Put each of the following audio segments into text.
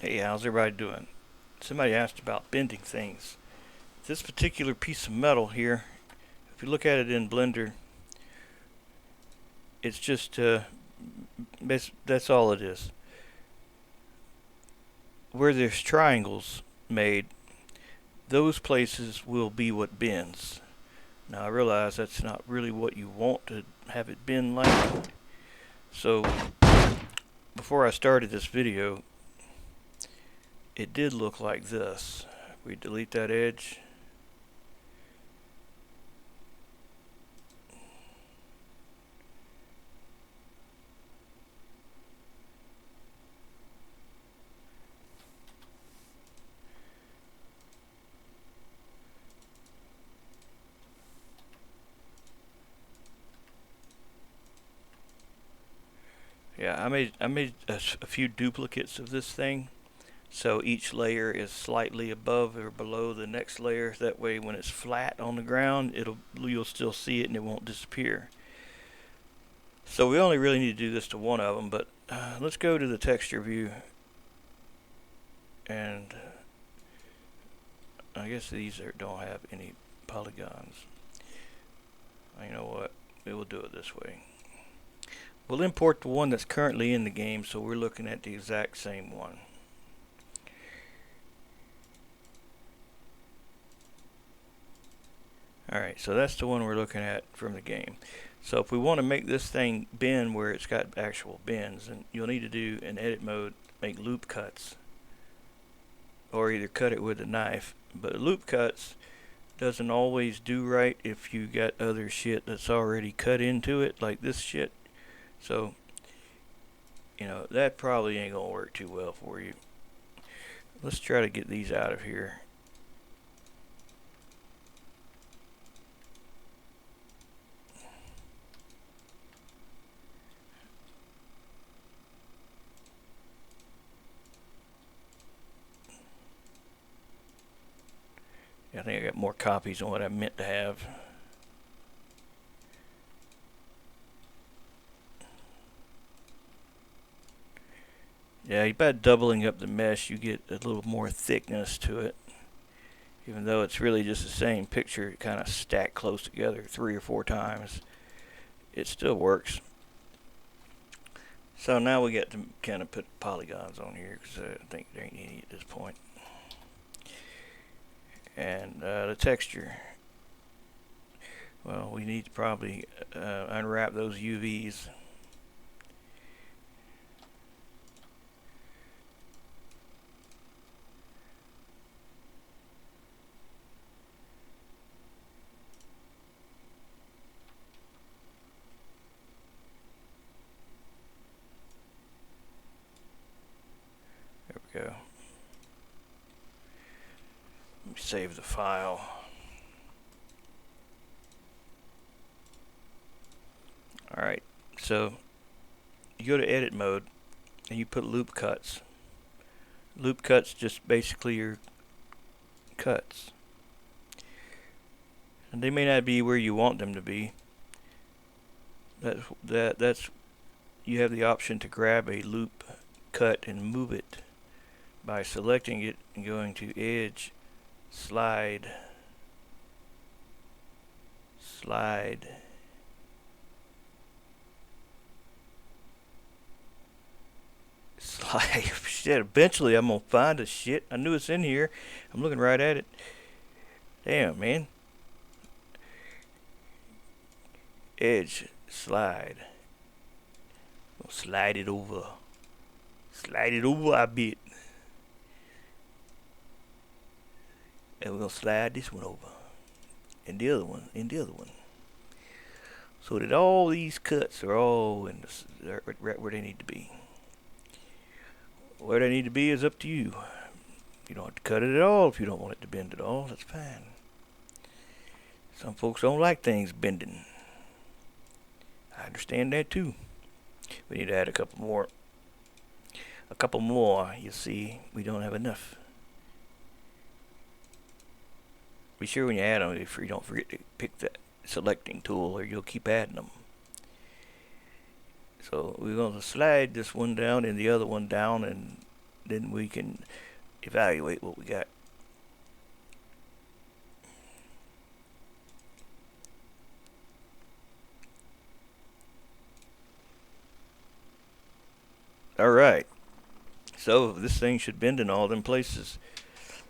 Hey, how's everybody doing? Somebody asked about bending things. This particular piece of metal here, if you look at it in Blender, it's just that's all it is. Where there's triangles made, those places will be what bends. Now I realize that's not really what you want to have it bend like. So before I started this video, it did look like this. We delete that edge. Yeah, I made a few duplicates of this thing, so each layer is slightly above or below the next layer. That way, when it's flat on the ground, you'll still see it and it won't disappear. So we only really need to do this to one of them, but let's go to the texture view, and I guess don't have any polygons. You know what? We will do it this way. We'll import the one that's currently in the game, so we're looking at the exact same one. Alright, so that's the one we're looking at from the game. So if we want to make this thing bend where it's got actual bends, then you'll need to do in edit mode, make loop cuts. Or either cut it with a knife. But loop cuts doesn't always do right if you got other shit that's already cut into it, like this shit. So, that probably ain't gonna work too well for you. Let's try to get these out of here. I think I got more copies than what I meant to have. Yeah, by doubling up the mesh, you get a little more thickness to it. Even though it's really just the same picture, kind of stacked close together 3 or 4 times, it still works. So now we got to kind of put polygons on here because I think there ain't any at this point. And the texture. Well, we need to probably unwrap those UVs. There we go. Let me save the file. Alright, so you go to edit mode and you put loop cuts. Loop cuts just basically your cuts. And they may not be where you want them to be. That's you have the option to grab a loop cut and move it by selecting it and going to edge, slide, slide. Slide. Shit, eventually I'm gonna find the shit. I knew it's in here. I'm looking right at it. Damn, man. Edge, slide. Gonna slide it over. Slide it over a bit. And we're gonna slide this one over. And the other one, and the other one. So that all these cuts are all in right where they need to be. Where they need to be is up to you. You don't have to cut it at all if you don't want it to bend at all. That's fine. Some folks don't like things bending. I understand that too. We need to add a couple more. A couple more. You see, we don't have enough. Be sure when you add them, if you don't forget to pick that selecting tool, or you'll keep adding them. So we're going to slide this one down and the other one down, and then we can evaluate what we got. Alright, so this thing should bend in all them places.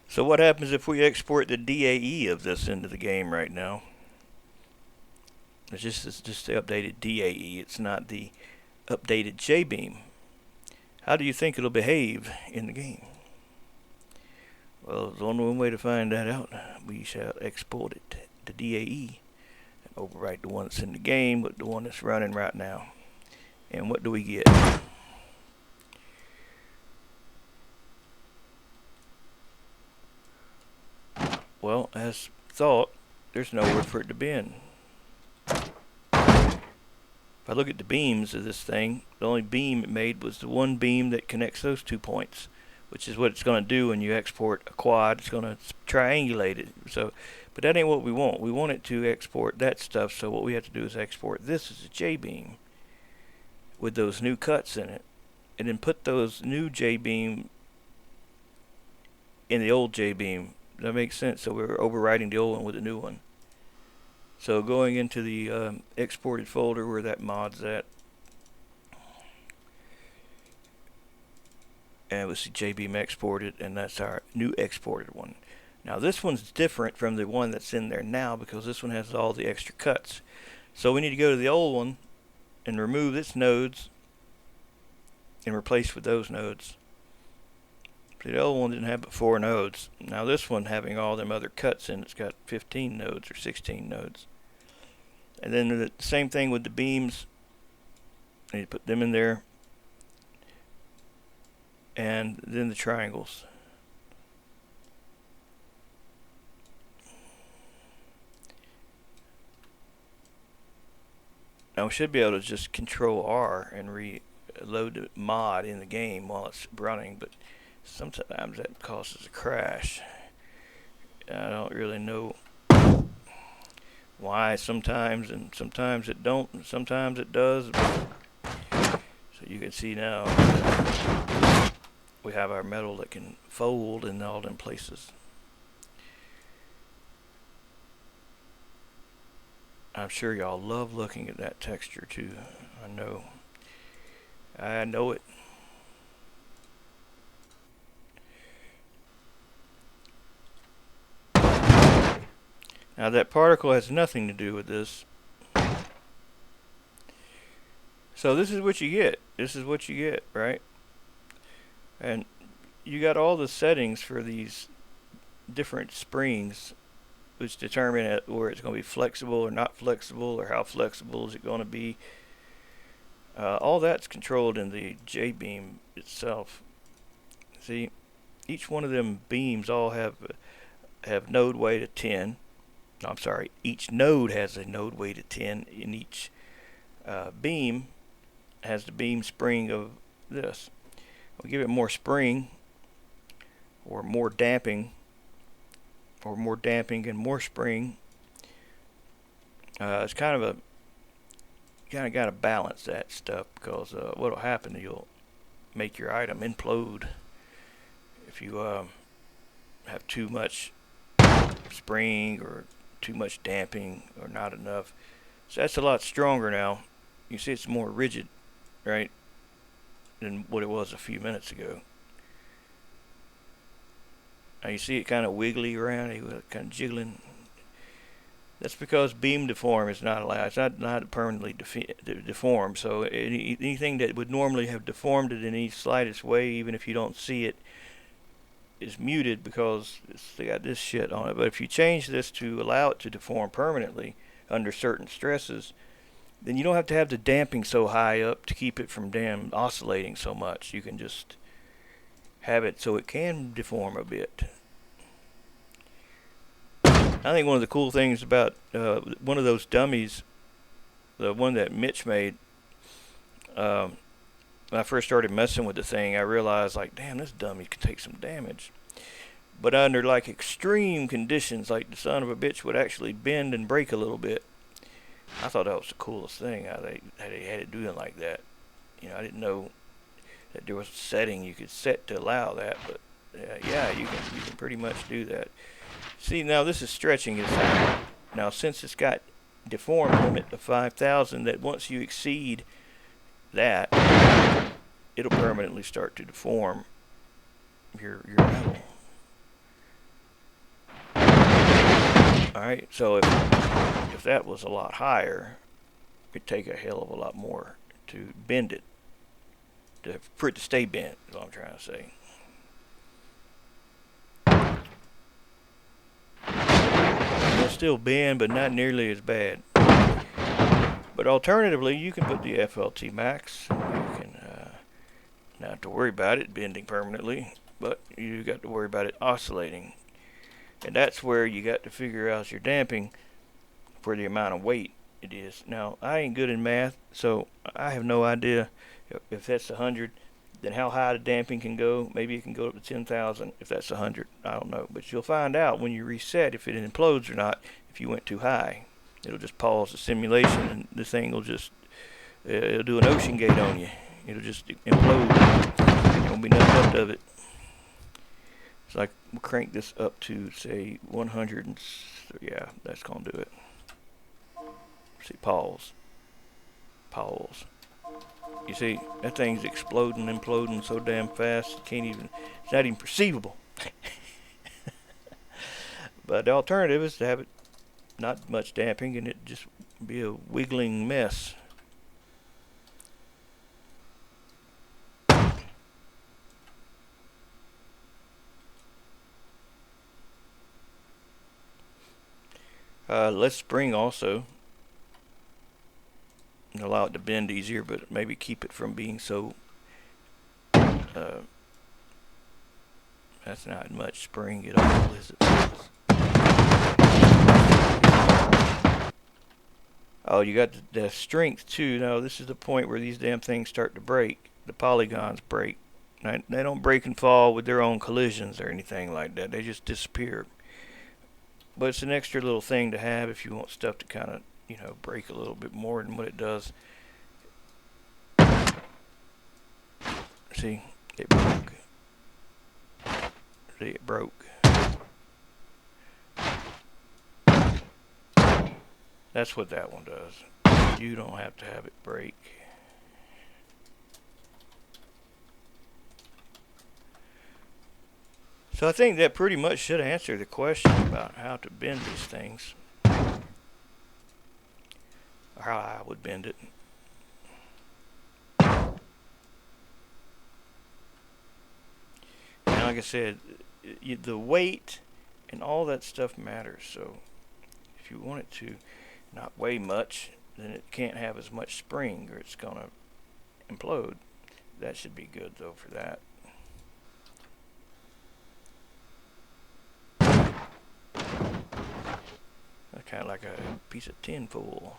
So what happens if we export the DAE of this into the game right now? It's just the updated DAE, it's not the updated JBeam. How do you think it'll behave in the game? Well, there's only one way to find that out. We shall export it to DAE and overwrite the one that's in the game with the one that's running right now. And what do we get? Well, as thought, there's nowhere for it to bend. If I look at the beams of this thing, the only beam it made was the one beam that connects those 2 points, which is what it's going to do when you export a quad. It's going to triangulate it. So, but that ain't what we want. We want it to export that stuff. So what we have to do is export this as a J-beam with those new cuts in it, and then put those new J-beam in the old J-beam. That makes sense. So we're overriding the old one with a new one. So going into the exported folder where that mod's at, and we see JBeam exported, and that's our new exported one. Now this one's different from the one that's in there now because this one has all the extra cuts. So we need to go to the old one and remove its nodes and replace with those nodes. See, the old one didn't have but 4 nodes. Now this one, having all them other cuts in, it's got 15 nodes or 16 nodes. And then the same thing with the beams. I need to put them in there. And then the triangles. Now we should be able to just Control R and reload the mod in the game while it's running, but sometimes that causes a crash. I don't really know why sometimes, and sometimes it don't, and sometimes it does. So you can see now we have our metal that can fold in all them places. I'm sure y'all love looking at that texture too. I know it. Now that particle has nothing to do with this. So this is what you get. This is what you get, right? And you got all the settings for these different springs, which determine where it's going to be flexible or not flexible, or how flexible is it going to be. All that's controlled in the J-beam itself. See, each one of them beams all have node weight of 10. No, I'm sorry, each node has a node weight of 10, and each beam has the beam spring of this. We'll give it more spring, or more damping, and more spring. It's kind of got to balance that stuff, because what'll happen, you'll make your item implode if you have too much spring or too much damping or not enough. So that's a lot stronger now. You see it's more rigid, right, than what it was a few minutes ago. Now you see it kind of wiggly around, kind of jiggling. That's because beam deform is not allowed. It's not permanently deformed. So anything that would normally have deformed it in any slightest way, even if you don't see it, is muted because they got this shit on it. But if you change this to allow it to deform permanently under certain stresses, then you don't have to have the damping so high up to keep it from oscillating so much. You can just have it so it can deform a bit. I think one of the cool things about one of those dummies, the one that Mitch made, when I first started messing with the thing, I realized, like, damn, this dummy could take some damage. But under like extreme conditions, like the son of a bitch would actually bend and break a little bit. I thought that was the coolest thing, how they had it doing like that. You know, I didn't know that there was a setting you could set to allow that, but yeah, you can pretty much do that. See, now this is stretching it out. Now since it's got deform limit of 5,000, that once you exceed that, it'll permanently start to deform your metal. Alright, so if that was a lot higher, it'd take a hell of a lot more to bend it, for it to stay bent, is what I'm trying to say. It'll still bend, but not nearly as bad. But alternatively, you can put the FLT Max. You can not have to worry about it bending permanently, but you got to worry about it oscillating. And that's where you got to figure out your damping for the amount of weight it is. Now, I ain't good in math, so I have no idea if that's 100, then how high the damping can go. Maybe it can go up to 10,000 if that's 100. I don't know. But you'll find out when you reset if it implodes or not if you went too high. It'll just pause the simulation, and the thing will just, it'll do an ocean gate on you. It'll just implode. There won't be nothing left of it. So I will crank this up to, say, 100, and yeah, that's going to do it. See, pause. Pause. You see, that thing's exploding, imploding so damn fast, you can't even, it's not even perceivable. But the alternative is to have it not much damping and it just be a wiggling mess. Let's spring also. And allow it to bend easier, but maybe keep it from being so that's not much spring at all, is it? Oh, you got the strength too. Now this is the point where these damn things start to break. The polygons break. Now, they don't break and fall with their own collisions or anything like that. They just disappear. But it's an extra little thing to have if you want stuff to kind of, you know, break a little bit more than what it does. See, it broke. See, it broke. That's what that one does. You don't have to have it break. So I think that pretty much should answer the question about how to bend these things. Or how I would bend it. And like I said, the weight and all that stuff matters. So if you want it to not weigh much, then it can't have as much spring or it's going to implode. That should be good though for that. Kind of like a piece of tin foil.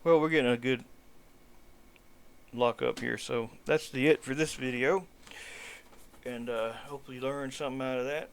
Well, we're getting a good lock up here, so that's it for this video. And hopefully you learned something out of that.